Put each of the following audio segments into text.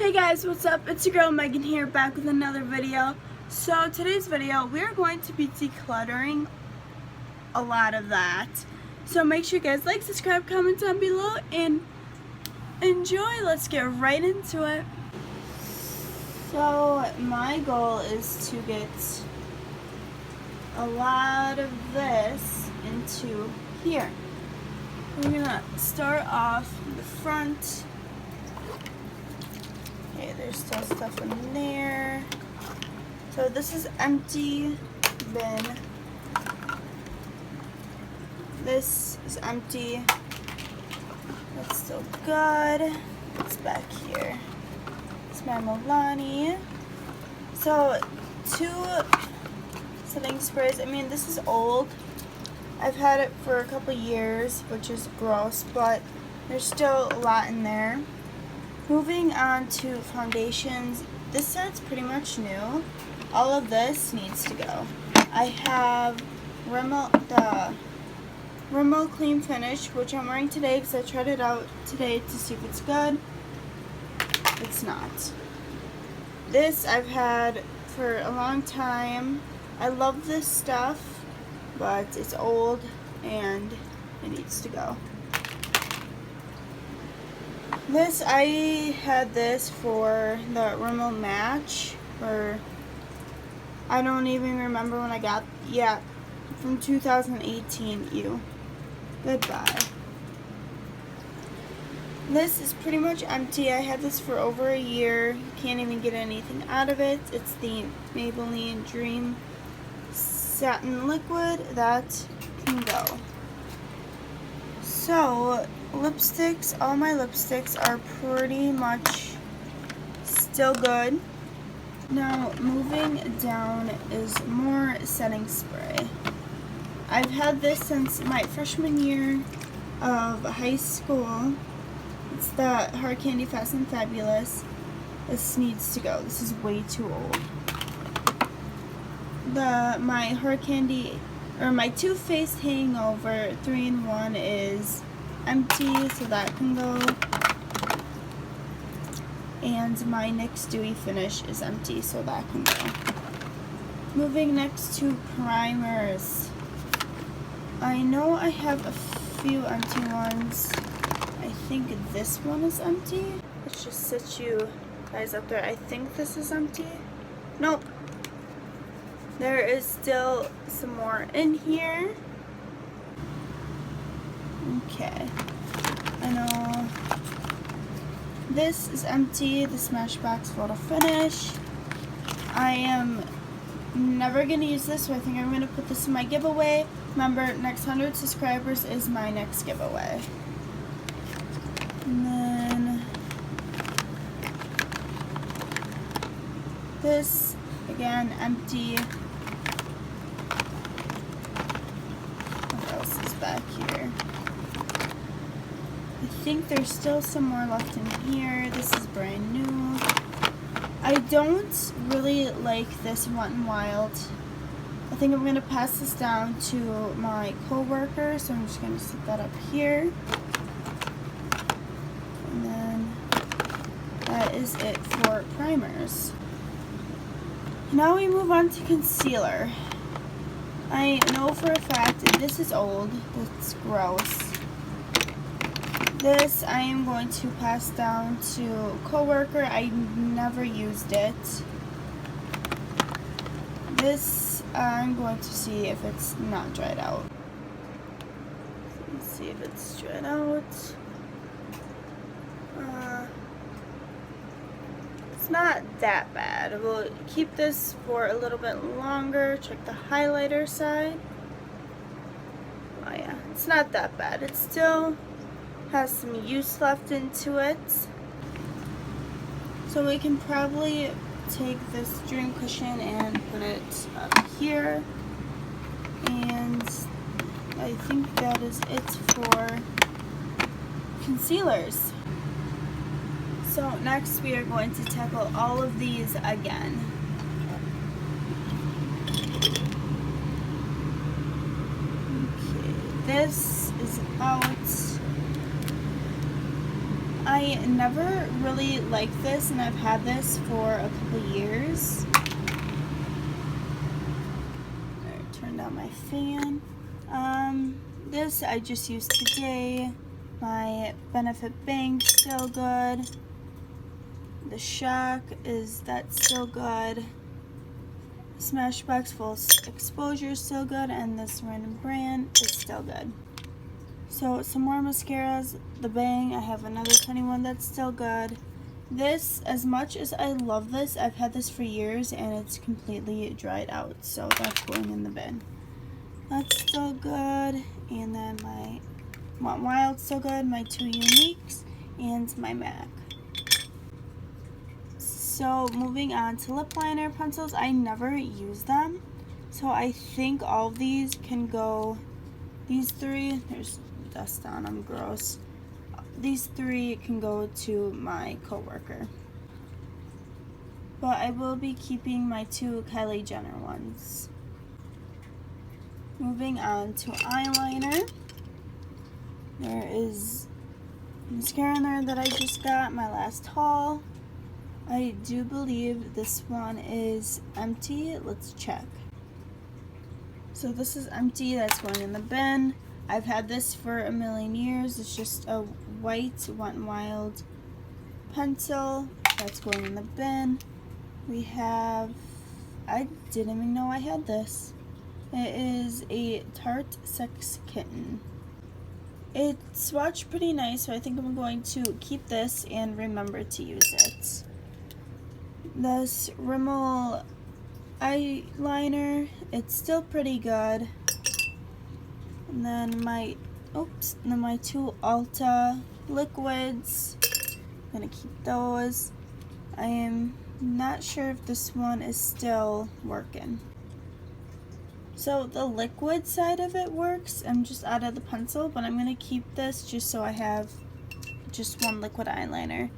Hey guys, what's up? It's your girl Megan here, back with another video. So today's video, we're going to be decluttering a lot of that. So make sure you guys like, subscribe, comment down below, and enjoy. Let's get right into it. So my goal is to get a lot of this into here. We're gonna start off in the front. Okay, there's still stuff in there. So this is empty bin. This is empty. That's still good. It's back here. It's my Milani. So 2 setting sprays. I mean, this is old. I've had it for a couple years, which is gross, but there's still a lot in there. Moving on to foundations, this set's pretty much new. All of this needs to go. I have the Rimmel Clean Finish, which I'm wearing today because I tried it out today to see if it's good. It's not. This I've had for a long time. I love this stuff, but it's old and it needs to go. This, I had this for the Rimmel Match, or I don't even remember when I got, from 2018, goodbye. This is pretty much empty. I had this for over a year. You can't even get anything out of it. It's the Maybelline Dream Satin Liquid. That can go. So, lipsticks, all my lipsticks are pretty much still good. Now, moving down is more setting spray. I've had this since my freshman year of high school. It's the Hard Candy Fast and Fabulous. This needs to go. This is way too old. My Hard Candy, or my Too Faced Hangover 3-in-1 is empty, so that can go. And my NYX Dewy Finish is empty, so that can go. Moving next to primers. I know I have a few empty ones. I think this one is empty. Let's just sit you guys up there. I think this is empty. Nope. There is still some more in here. Okay. I know this is empty. The Smashbox Photo Finish. I am never going to use this, so I think I'm going to put this in my giveaway. Remember, next 100 subscribers is my next giveaway. And then this, again, empty. What else is back here? I think there's still some more left in here. This is brand new. I don't really like this Wet n Wild. I think I'm going to pass this down to my co-worker, so I'm just going to set that up here. And then that is it for primers. Now we move on to concealer. I know for a fact that this is old. It's gross. This I am going to pass down to coworker. I never used it. This I'm going to see if it's not dried out. Let's see if it's dried out. It's not that bad. We'll keep this for a little bit longer. Check the highlighter side. Oh yeah, it's not that bad. It still has some use left into it. So we can probably take this dream cushion and put it up here. And I think that is it for concealers. So next we are going to tackle all of these again. Okay, this is out. I never really liked this, and I've had this for a couple years. Turn down my fan. This I just used today. My Benefit Bank still good. The Shock that's still good. Smashbox Full Exposure is still good, and this random brand is still good. So some more mascaras. The Bang, I have another tiny one that's still good. This, as much as I love this, I've had this for years and it's completely dried out, so that's going in the bin. That's still good. And then my Want Wild still good, my 2 Uniques, and my MAC. So moving on to lip liner pencils, I never use them. So I think all of these can go, these 3, there's dust on them, gross. These 3 can go to my coworker. But I will be keeping my 2 Kylie Jenner ones. Moving on to eyeliner. There is mascara in there that I just got, my last haul. I do believe this one is empty. Let's check. So this is empty, that's going in the bin. I've had this for a million years. It's just a white Wet n Wild pencil. That's going in the bin. We have, I didn't even know I had this. It is a Tarte Sex Kitten. It swatched pretty nice, so I think I'm going to keep this and remember to use it. This Rimmel eyeliner, it's still pretty good. And then my 2 Ulta liquids, I'm gonna keep those. I am not sure if this one is still working. So the liquid side of it works. I'm just out of the pencil, but I'm gonna keep this just so I have just one liquid eyeliner.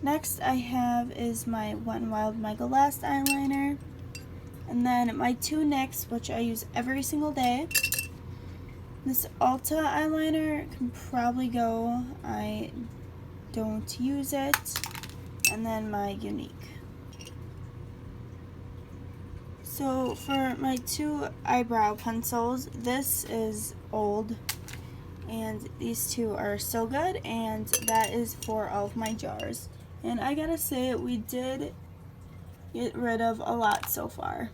Next I have is my Wet n Wild Mega Last eyeliner. And then my 2 NYX, which I use every single day. This Ulta eyeliner can probably go. I don't use it. And then my Unique. So for my 2 eyebrow pencils, this is old. And these 2 are so good. And that is for all of my jars. And I gotta say, we did get rid of a lot so far.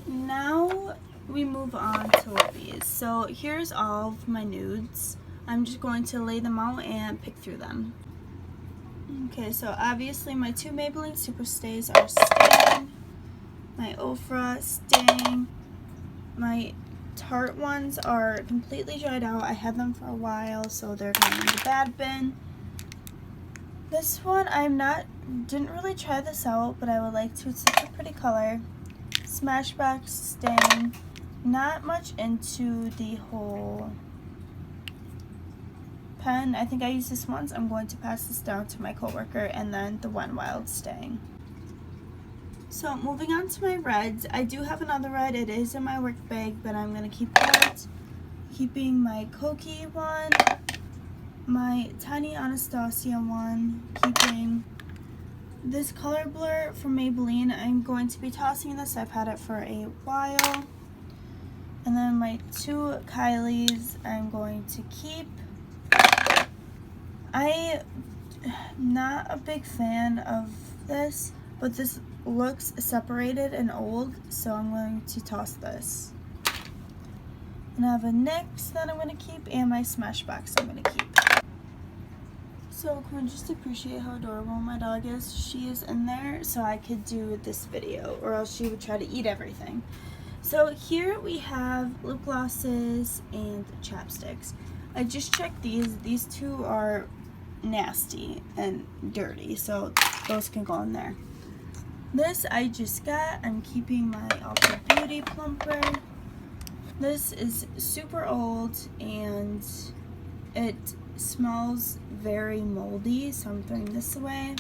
Now we move on to lippies. So here's all of my nudes. I'm just going to lay them out and pick through them. Okay, so obviously my 2 Maybelline Super Stays are staying. My Ofra staying. My Tarte ones are completely dried out. I had them for a while, so they're going in the bad bin. This one didn't really try this out, but I would like to. It's such a pretty color. Smashbox staying. Not much into the whole pen. I think I used this once. I'm going to pass this down to my coworker, and then the Wet n Wild staying. So moving on to my reds. I do have another red. It is in my work bag, but I'm going to keep that. Keeping my Koki one. My Tiny Anastasia one. Keeping this Color Blur from Maybelline. I'm going to be tossing this. I've had it for a while. And then my 2 Kylies I'm going to keep. I'm not a big fan of this, but this looks separated and old, so I'm going to toss this. And I have a NYX that I'm going to keep, and my Smashbox I'm going to keep. So can we just appreciate how adorable my dog is? She is in there so I could do this video, or else she would try to eat everything. So here we have lip glosses and chapsticks. I just checked these. These 2 are nasty and dirty, so those can go in there. This I just got. I'm keeping my Ulta Beauty Plumper. This is super old and it smells very moldy, so I'm throwing this away.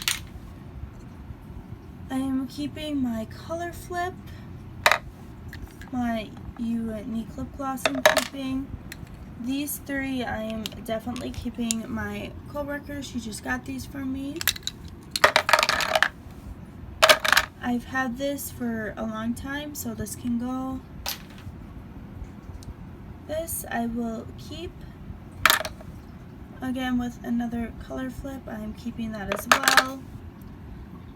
I am keeping my Color Flip. My Unique lip gloss I'm keeping. these three I am definitely keeping. My coworker, she just got these from me. I've had this for a long time, so this can go. This I will keep. Again, with another color flip, I'm keeping that as well.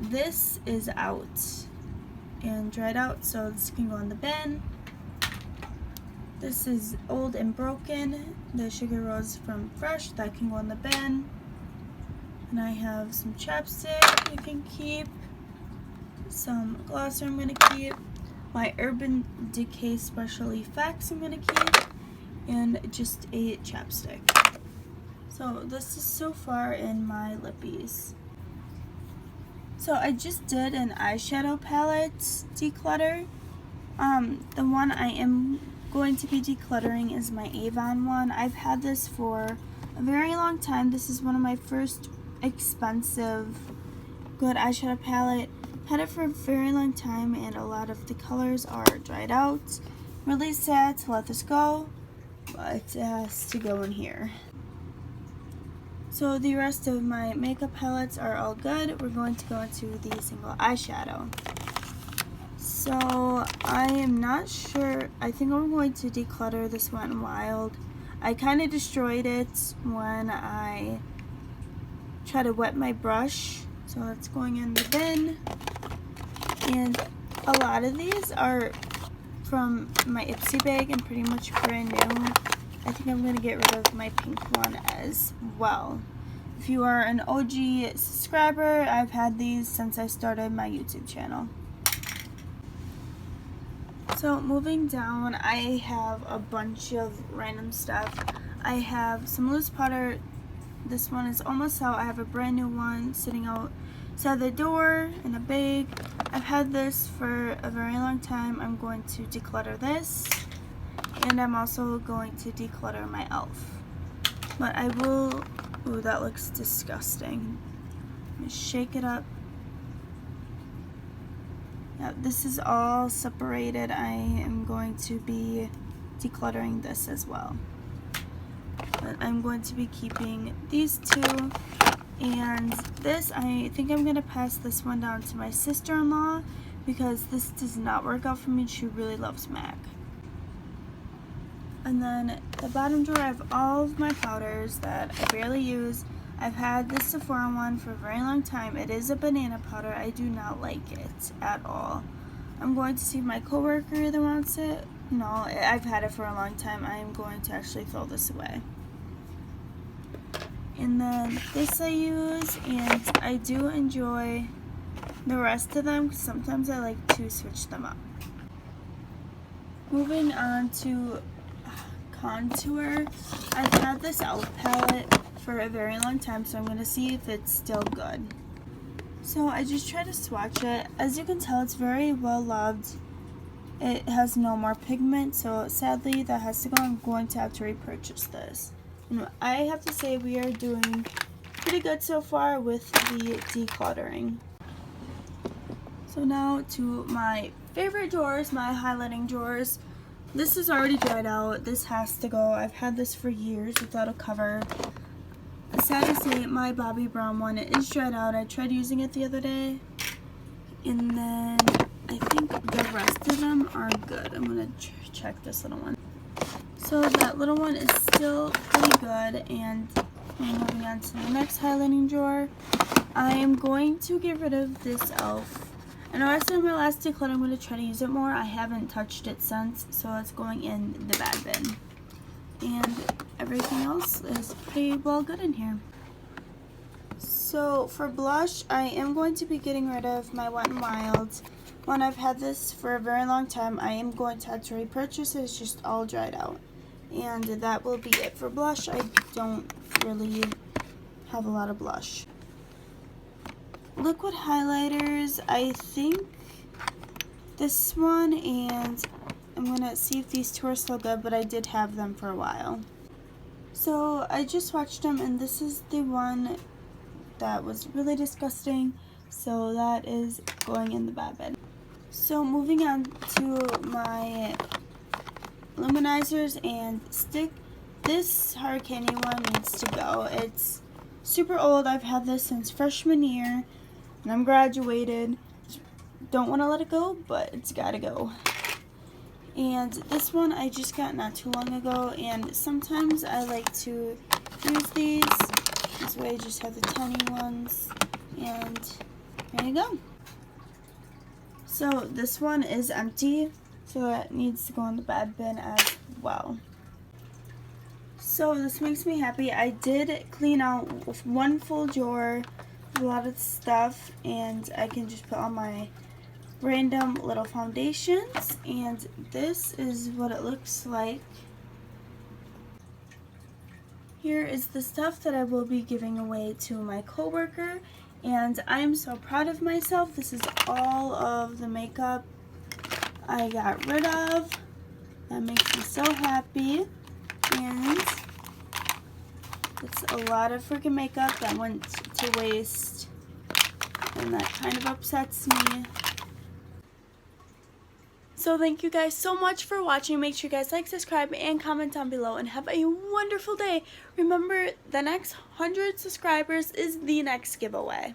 This is out and dried out, so this can go in the bin. This is old and broken. The Sugar Rose from Fresh, that can go in the bin. And I have some chapstick you can keep. Some glosser I'm going to keep. My Urban Decay Special Effects I'm going to keep. And just a chapstick. So this is so far in my lippies. So I just did an eyeshadow palette declutter. The one I am going to be decluttering is my Avon one. I've had this for a very long time. This is one of my first expensive good eyeshadow palette. Had it for a very long time and a lot of the colors are dried out. Really sad to let this go, but it has to go in here. So the rest of my makeup palettes are all good. We're going to go into the single eyeshadow. So I am not sure. I think I'm going to declutter this Wet n Wild. I kind of destroyed it when I tried to wet my brush. So that's going in the bin. And a lot of these are from my Ipsy bag and pretty much brand new. I think I'm going to get rid of my pink one as well. If you are an OG subscriber, I've had these since I started my YouTube channel. So moving down, I have a bunch of random stuff. I have some loose powder. This one is almost out. I have a brand new one sitting outside the door in a bag. I've had this for a very long time. I'm going to declutter this. And I'm also going to declutter my e.l.f. But I will, ooh, that looks disgusting. Let me shake it up. Yeah, this is all separated. I am going to be decluttering this as well. But I'm going to be keeping these two. And this, I think I'm going to pass this one down to my sister-in-law because this does not work out for me. She really loves MAC. And then the bottom drawer, I have all of my powders that I barely use. I've had this Sephora one for a very long time. It is a banana powder. I do not like it at all. I'm going to see if my coworker either wants it. No, I've had it for a long time. I am going to actually throw this away. And then this I use, and I do enjoy the rest of them because sometimes I like to switch them up. Moving on to contour. I've had this e.l.f. palette for a very long time, so I'm going to see if it's still good. So I just tried to swatch it. As you can tell, it's very well loved. It has no more pigment, so sadly that has to go. I'm going to have to repurchase this. And I have to say we are doing pretty good so far with the decluttering. So now to my favorite drawers, my highlighting drawers. This is already dried out. This has to go. I've had this for years without a cover. Sad to say, my Bobbi Brown one is dried out. I tried using it the other day. And then I think the rest of them are good. I'm going to check this little one. So that little one is still pretty good. And moving on to the next highlighting drawer. I am going to get rid of this e.l.f. I know I said in my last declutter I'm going to try to use it more. I haven't touched it since, so it's going in the bad bin. And everything else is pretty well good in here. So for blush, I am going to be getting rid of my Wet n Wild. When I've had this for a very long time, I am going to have to repurchase it. It's just all dried out. And that will be it for blush. I don't really have a lot of blush. Liquid highlighters, I think this one, and I'm going to see if these two are still good, but I did have them for a while. So I just swatched them, and this is the one that was really disgusting, so that is going in the bad bin. So moving on to my luminizers and stick. this hard candy one needs to go. It's super old. I've had this since freshman year, and I'm graduated. Don't want to let it go, but it's gotta go. And this one I just got not too long ago, and sometimes I like to use these. This way I just have the tiny ones, and there you go. So this one is empty, so that needs to go in the bad bin as well. So this makes me happy. I did clean out one full drawer with a lot of stuff, and I can just put all my random little foundations, and this is what it looks like. Here is the stuff that I will be giving away to my coworker, and I am so proud of myself. This is all of the makeup I got rid of. That makes me so happy, and it's a lot of freaking makeup that went to waste, and that kind of upsets me. So thank you guys so much for watching. Make sure you guys like, subscribe, and comment down below, and have a wonderful day. Remember, the next 100 subscribers is the next giveaway.